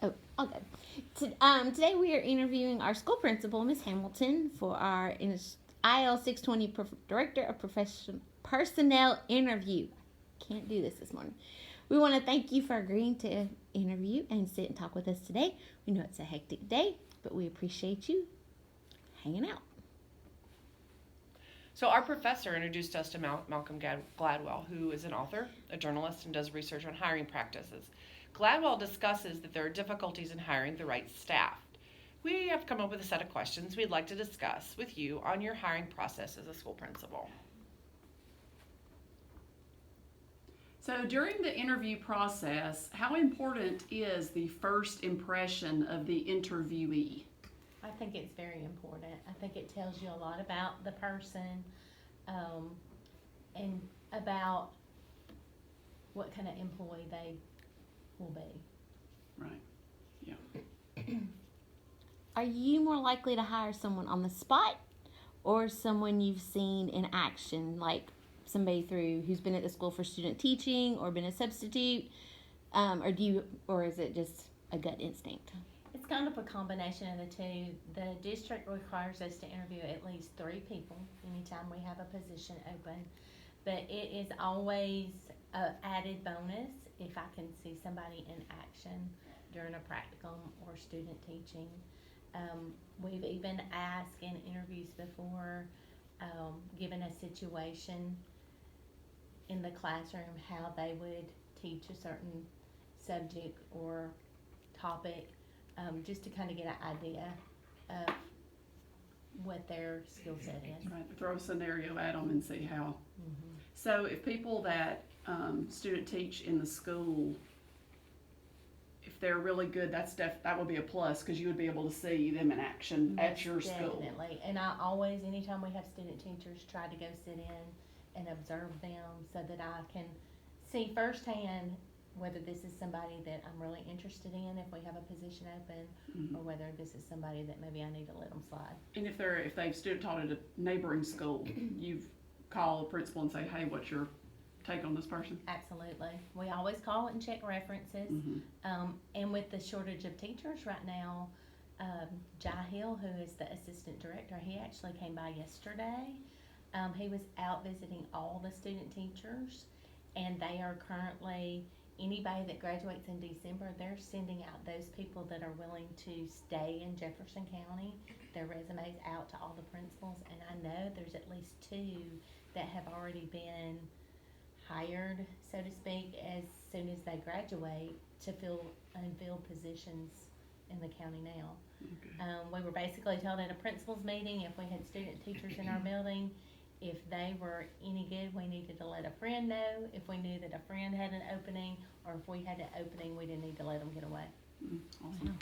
Oh, I'll go. Today we are interviewing our school principal, Miss Hamilton, for our IL 620 Director of Personnel interview. Can't do this morning. We want to thank you for agreeing to interview and sit and talk with us today. We know it's a hectic day, but we appreciate you hanging out. So our professor introduced us to Malcolm Gladwell, who is an author, a journalist, and does research on hiring practices. Gladwell discusses that there are difficulties in hiring the right staff. We have come up with a set of questions we'd like to discuss with you on your hiring process as a school principal. So during the interview process, how important is the first impression of the interviewee? I think it's very important. I think it tells you a lot about the person, and about what kind of employee they will be. Right. Yeah. Are you more likely to hire someone on the spot or someone you've seen in action, like somebody who's been at the school for student teaching or been a substitute, or is it just a gut instinct? It's kind of a combination of the two. The district requires us to interview at least 3 people anytime we have a position open, but it is always an added bonus if I can see somebody in action during a practicum or student teaching. We've even asked in interviews before, given a situation in the classroom, how they would teach a certain subject or topic, just to kind of get an idea of what their skill set is. Right. Throw a scenario at them and see how. Mm-hmm. So if people that student teach in the school, if they're really good, that would be a plus because you would be able to see them in action at your school. Definitely. And I always, anytime we have student teachers, try to go sit in and observe them so that I can see firsthand whether this is somebody that I'm really interested in if we have a position open, Mm-hmm. or whether this is somebody that maybe I need to let them slide. And if they've student taught at a neighboring school, you call the principal and say, hey, what's your take on this person? Absolutely. We always call and check references. Mm-hmm. And with the shortage of teachers right now, Jai Hill, who is the assistant director, he actually came by yesterday. He was out visiting all the student teachers, and they are currently, anybody that graduates in December, they're sending out those people that are willing to stay in Jefferson County, their resumes out to all the principals, and I know there's at least 2 that have already been hired, so to speak, as soon as they graduate to fill unfilled positions in the county now. Okay. We were basically told at a principal's meeting, if we had student teachers in our building, if they were any good, we needed to let a friend know. If we knew that a friend had an opening, or if we had an opening, we didn't need to let them get away. Awesome.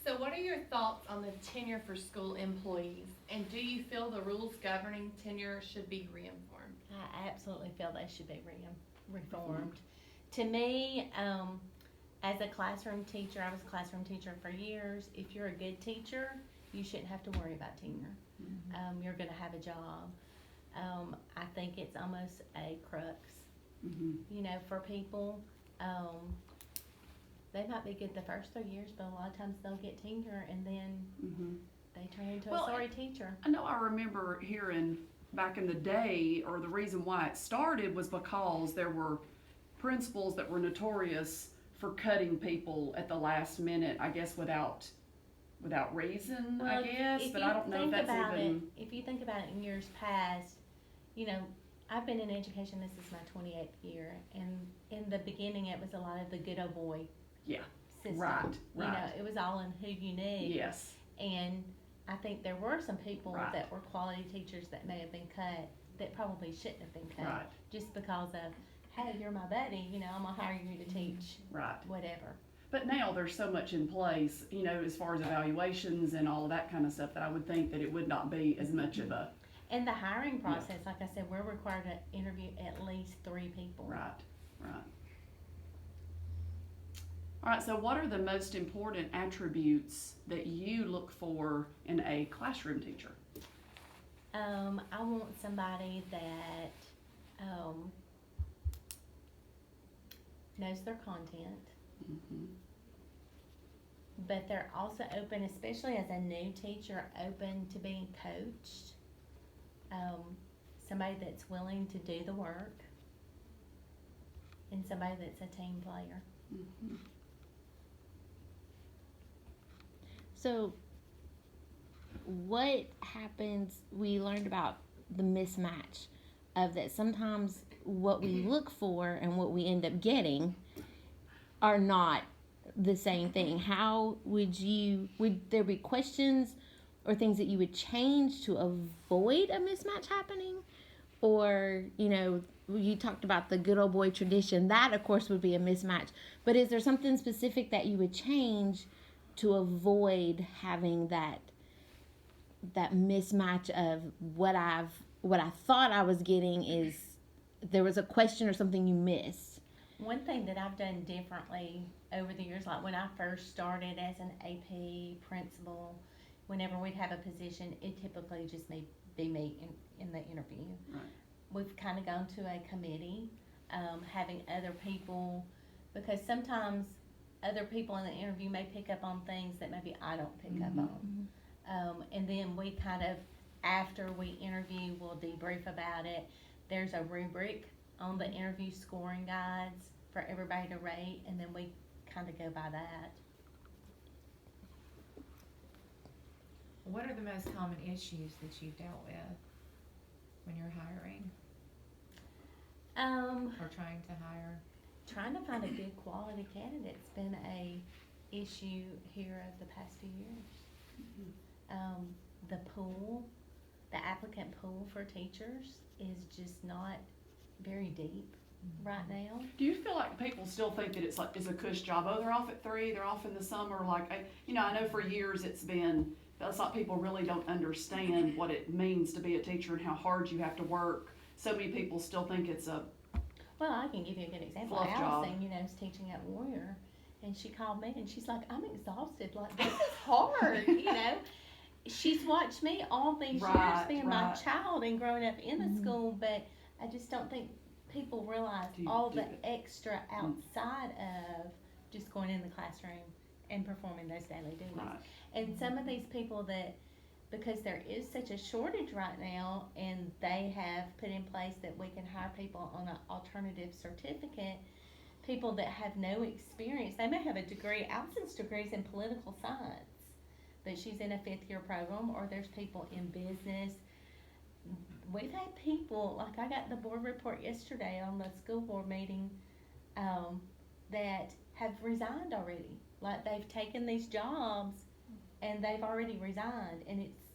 So what are your thoughts on the tenure for school employees? And do you feel the rules governing tenure should be reformed? I absolutely feel they should be reformed. To me, as a classroom teacher, I was a classroom teacher for years. If you're a good teacher, you shouldn't have to worry about tenure. Mm-hmm. You're going to have a job. I think it's almost a crux, Mm-hmm. for people. They might be good the first 3 years, but a lot of times they'll get tenure and then Mm-hmm. they turn into Well, a sorry teacher. I know I remember hearing back in the day, or the reason why it started was because there were principals that were notorious for cutting people at the last minute, I guess without reason, Well, I guess, if but you I don't know if think that's about even. if you think about it in years past, I've been in education, this is my 28th year, and in the beginning it was a lot of the good old boy Yeah, system. right. It was all in who you knew. Yes. And I think there were some people Right. that were quality teachers that may have been cut that probably shouldn't have been cut. Right. Just because of, hey, you're my buddy, I'm going to hire you to teach Right. whatever. But now there's so much in place, as far as evaluations and all of that kind of stuff, that I would think that it would not be as much of a. And the hiring process, like I said, we're required to interview at least 3 people. Right. All right, so what are the most important attributes that you look for in a classroom teacher? I want somebody that knows their content. Mhm. But they're also open, especially as a new teacher, open to being coached. Somebody that's willing to do the work, and somebody that's a team player. Mhm. So, what happens? We learned about the mismatch of that. Sometimes what we look for and what we end up getting are not the same thing. How would there be questions or things that you would change to avoid a mismatch happening? Or, you talked about the good old boy tradition. That, of course, would be a mismatch. But is there something specific that you would change to avoid having that mismatch of what I thought I was getting is there was a question or something you missed? One thing that I've done differently over the years, like when I first started as an AP principal, whenever we'd have a position, it typically just be me in the interview. Right. We've kind of gone to a committee, having other people, because sometimes other people in the interview may pick up on things that maybe I don't pick up on. And then we kind of, after we interview, we'll debrief about it. There's a rubric on the interview scoring guides for everybody to rate, and then we kind of go by that. What are the most common issues that you've dealt with when you're hiring or trying to hire? Trying to find a good quality candidate's been a issue here of the past few years. The applicant pool for teachers is just not very deep right now. Do you feel like people still think that it's a cush job? Oh, they're off at 3, they're off in the summer. Like, I know for years it's like people really don't understand what it means to be a teacher and how hard you have to work. So many people still think it's a Well, I can give you a good example. Fluff job. Allison, is teaching at Warrior, and she called me and she's like, "I'm exhausted. Like, this is hard." She's watched me all these years being my child and growing up in the school, but I just don't think people realize all the extra outside of just going in the classroom and performing those daily duties. Right. And some of these people that, because there is such a shortage right now, and they have put in place that we can hire people on an alternative certificate, people that have no experience. They may have a degree, Allison's degrees in political science, but she's in a 5th year program, or there's people in business. We've had people, like I got the board report yesterday on the school board meeting, that have resigned already. Like, they've taken these jobs and they've already resigned, and it's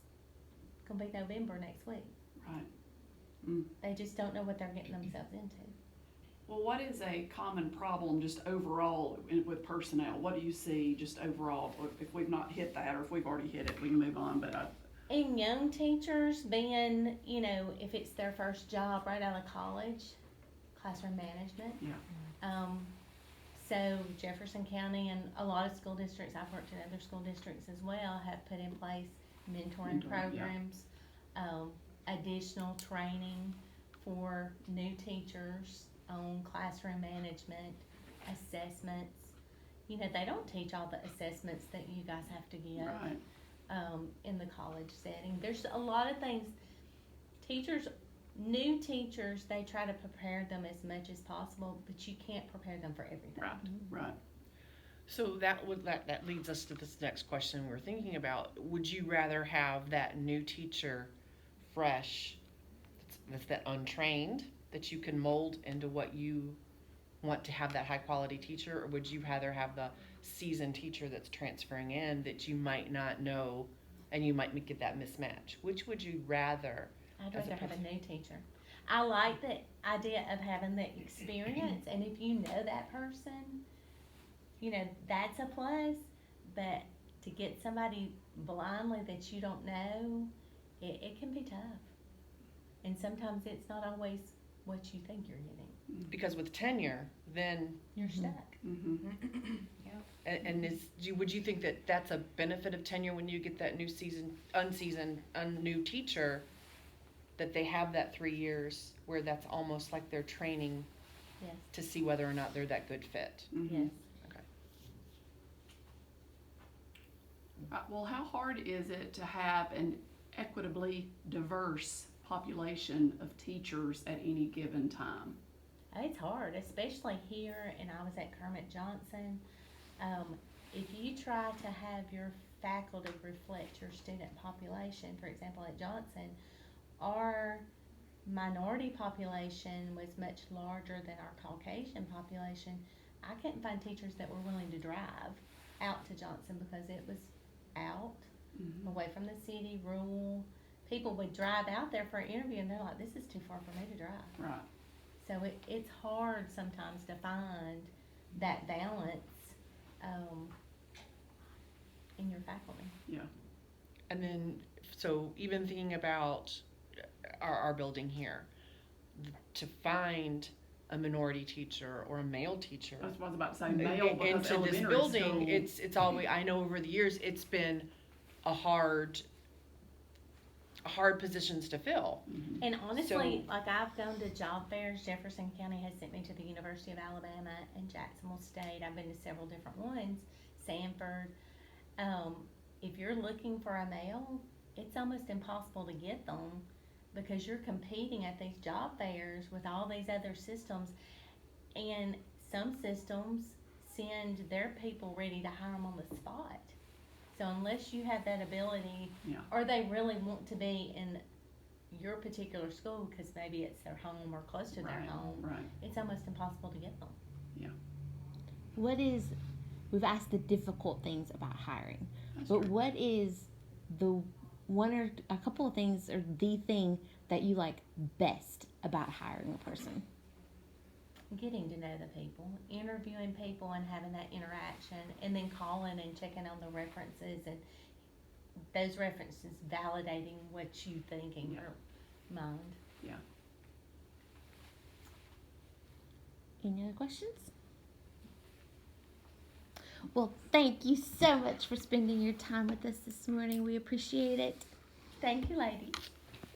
gonna be November next week. Right. They just don't know what they're getting themselves into. Well, what is a common problem just overall with personnel? What do you see just overall? If we've not hit that, or if we've already hit it, we can move on. But In young teachers, being, if it's their first job right out of college, classroom management. Yeah. So Jefferson County and a lot of school districts, I've worked in other school districts as well, have put in place mentoring programs, additional training for new teachers on classroom management, assessments. They don't teach all the assessments that you guys have to give. Right. In the college setting. There's a lot of things. New teachers, they try to prepare them as much as possible, but you can't prepare them for everything. Right. So that leads us to this next question we're thinking about. Would you rather have that new teacher fresh, that's that untrained, that you can mold into what you want to have, that high quality teacher, or would you rather have the seasoned teacher that's transferring in that you might not know and you might get that mismatch? Which would you rather? I'd rather have a new teacher. I like the idea of having the experience, and if you know that person, that's a plus. But to get somebody blindly that you don't know, it can be tough. And sometimes it's not always what you think you're getting. Because with tenure, then You're stuck. Mm-hmm. and would you think that that's a benefit of tenure when you get that new new teacher, that they have that 3 years where that's almost like they're training Yes. to see whether or not they're that good fit? Mm-hmm. Yes. Okay. Well, how hard is it to have an equitably diverse population of teachers at any given time? It's hard, especially here, and I was at Kermit Johnson. If you try to have your faculty reflect your student population, for example, at Johnson, our minority population was much larger than our Caucasian population. I couldn't find teachers that were willing to drive out to Johnson because it was out, away from the city, rural. People would drive out there for an interview and they're like, this is too far for me to drive. Right. So it's hard sometimes to find that balance in your faculty. And then, so even thinking about our building here, to find a minority teacher or a male teacher That's what I was about to say, male, because into this elementary building, school, it's always, I know over the years, it's been a hard positions to fill. And honestly, So- like I've gone to job fairs. Jefferson County has sent me to the University of Alabama and Jacksonville State. I've been to several different ones, Sanford. If you're looking for a male, it's almost impossible to get them because you're competing at these job fairs with all these other systems. And some systems send their people ready to hire them on the spot. So unless you have that ability, Yeah. or they really want to be in your particular school because maybe it's their home or close to their Right, home, right. it's almost impossible to get them. We've asked the difficult things about hiring, That's but true. what is the one or a couple of things or the thing that you like best about hiring a person? Getting to know the people, interviewing people and having that interaction, and then calling and checking on the references and those references validating what you think in your mind. Any other questions? Well, thank you so much for spending your time with us this morning. We appreciate it. Thank you, ladies.